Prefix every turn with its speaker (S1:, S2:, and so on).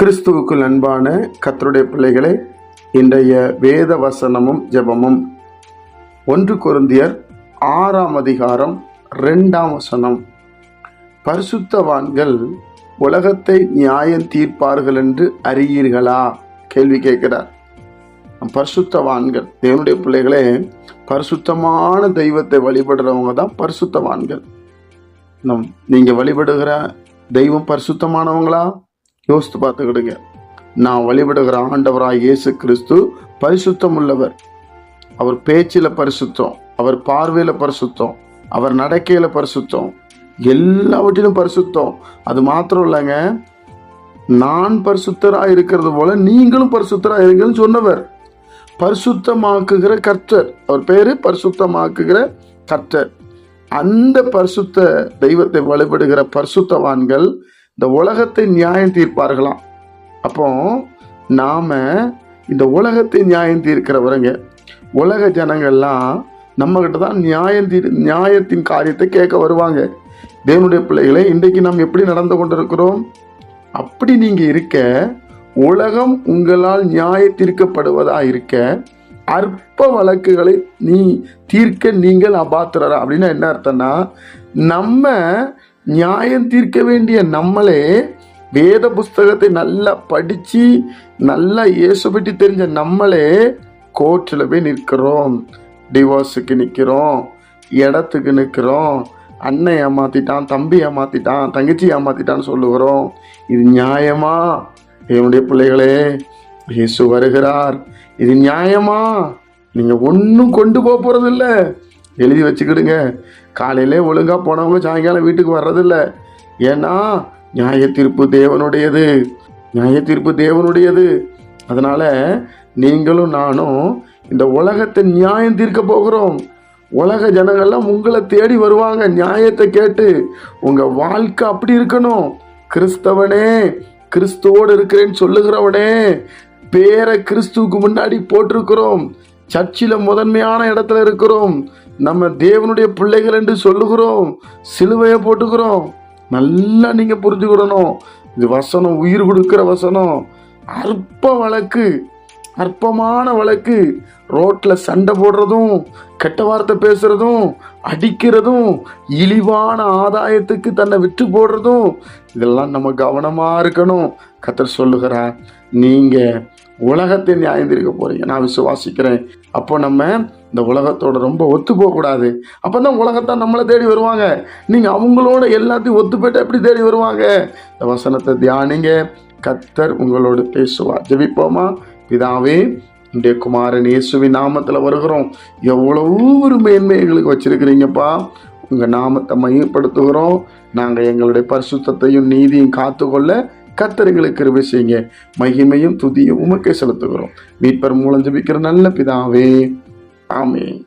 S1: கிறிஸ்துவுக்குள் அன்பான கர்த்தருடைய பிள்ளைகளே, இன்றைய வேத வசனமும் ஜெபமும் 1 கொரிந்தியர் 6ஆம் அதிகாரம் 2ஆம் வசனம். பரிசுத்தவான்கள் உலகத்தை நியாயம் தீர்ப்பார்கள் என்று அறியீர்களா? கேள்வி கேட்கிறார். பரிசுத்தவான்கள் தேவனுடைய பிள்ளைகளே, பரிசுத்தமான தெய்வத்தை வழிபடுறவங்க தான் பரிசுத்தவான்கள். நீங்க வழிபடுகிற தெய்வம் பரிசுத்தமானவங்களா? யோசித்து பார்த்துக்கிடுங்க. நான் வழிபடுகிற ஆண்டவராய் இயேசு கிறிஸ்து பரிசுத்தம் உள்ளவர். அவர் பேச்சில் பரிசுத்தம், அவர் பார்வையில பரிசுத்தம், அவர் நடக்கையில பரிசுத்தம், எல்லாவற்றிலும் பரிசுத்தம். அது மாத்திரம் இல்லைங்க, நான் பரிசுத்தராக இருக்கிறது போல நீங்களும் பரிசுத்தராக இருங்கன்னு சொன்னவர். பரிசுத்தமாக்குகிற கர்த்தர், அவர் பேரு பரிசுத்தமாக்குகிற கர்த்தர். அந்த பரிசுத்த தெய்வத்தை வழிபடுகிற பரிசுத்தவான்கள் இந்த உலகத்தை நியாயம் தீர்ப்பார்களாம். அப்போ நாம இந்த உலகத்தை நியாயம் தீர்க்கிறவருங்க. உலக ஜனங்கள்லாம் நம்ம கிட்ட தான் நியாயத்தின் காரியத்தை கேட்க வருவாங்க. தேவனுடைய பிள்ளைகளை, இன்றைக்கு நாம் எப்படி நடந்து கொண்டிருக்கிறோம்? அப்படி நீங்க இருக்க, உலகம் உங்களால் நியாய தீர்க்கப்படுவதா இருக்க, அற்ப வழக்குகளை தீர்க்க நீங்கள் அபாத்திரரா அப்படின்னா என்ன அர்த்தம்னா, நம்ம நியாயம் தீர்க்க வேண்டிய நம்மளே வேத புஸ்தகத்தை நல்லா படிச்சு நல்லா இயேசு பற்றி தெரிஞ்ச நம்மளே கோர்ட்டில் போய் நிற்கிறோம், டிவோர்ஸுக்கு நிற்கிறோம், இடத்துக்கு நிற்கிறோம், அண்ணன் ஏமாத்திட்டான், தம்பி ஏமாத்திட்டான், தங்கச்சி ஏமாத்திட்டான்னு சொல்லுகிறோம். இது நியாயமா? என்னுடைய பிள்ளைகளே, இயேசு வருகிறார். இது நியாயமா? நீங்கள் ஒன்றும் கொண்டு போகிறதில்ல. எழுதி வச்சுக்கிடுங்க. காலையிலே ஒழுங்காக போனவங்க சாயங்காலம் வீட்டுக்கு வர்றதில்ல. ஏன்னா நியாய தீர்ப்பு தேவனுடையது, நியாய தீர்ப்பு தேவனுடையது. அதனால நீங்களும் நானும் இந்த உலகத்தை நியாயம் தீர்க்க போகிறோம். உலக ஜனங்கள்லாம் உங்களை தேடி வருவாங்க நியாயத்தை கேட்டு. உங்கள் வாழ்க்கை அப்படி இருக்கணும். கிறிஸ்தவனே, கிறிஸ்துவோடு இருக்கிறேன்னு சொல்லுகிறவனே, பேரை கிறிஸ்துவுக்கு முன்னாடி போட்டிருக்கிறோம், சர்ச்சில் முதன்மையான இடத்துல இருக்கிறோம், நம்ம தேவனுடைய பிள்ளைகள் என்று சொல்லுகிறோம், சிலுவையை போட்டுக்கிறோம். நல்லா நீங்க புரிஞ்சுக்கிடணும். இது வசனம் உயிர் கொடுக்கிற வசனம். அற்ப வழக்கு, அற்பமான வழக்கு, ரோட்ல சண்டை போடுறதும், கெட்ட வார்த்தை பேசுறதும், அடிக்கிறதும், இழிவான ஆதாயத்துக்கு தன்னை விட்டு போடுறதும், இதெல்லாம் நம்ம கவனமா இருக்கணும். கர்த்தர் சொல்லுகிறார், நீங்க உலகத்தை நியாயம் தீர்க்க போறீங்க, நான் விசுவாசிக்கிறேன். அப்போ நம்ம இந்த உலகத்தோட ரொம்ப ஒத்து போகக்கூடாது. அப்பதான் உலகத்தான் நம்மளை தேடி வருவாங்க. நீங்க அவங்களோட எல்லாத்தையும் ஒத்து போயிட்டு எப்படி தேடி வருவாங்க? இந்த வசனத்தை தியானிங்க. கர்த்தர் உங்களோடு பேசுவார். ஜெபிப்போமா? பிதாவே, இன்றைய குமாரன் இயேசுவின் நாமத்தில் வருகிறோம். எவ்வளவு ஒரு மேன்மை எங்களுக்கு வச்சிருக்கிறீங்கப்பா. உங்கள் நாமத்தை மையப்படுத்துகிறோம். நாங்கள் எங்களுடைய பரிசுத்தத்தையும் நீதியும் காத்துக்கொள்ள கர்த்தர் எங்களுக்கு கிருபை செய்யுங்க. மகிமையும் துதியும் உமக்கே செலுத்துகிறோம். மீட்பர் மூலம் ஜெபிக்கிற நல்ல பிதாவே, ஆமென்.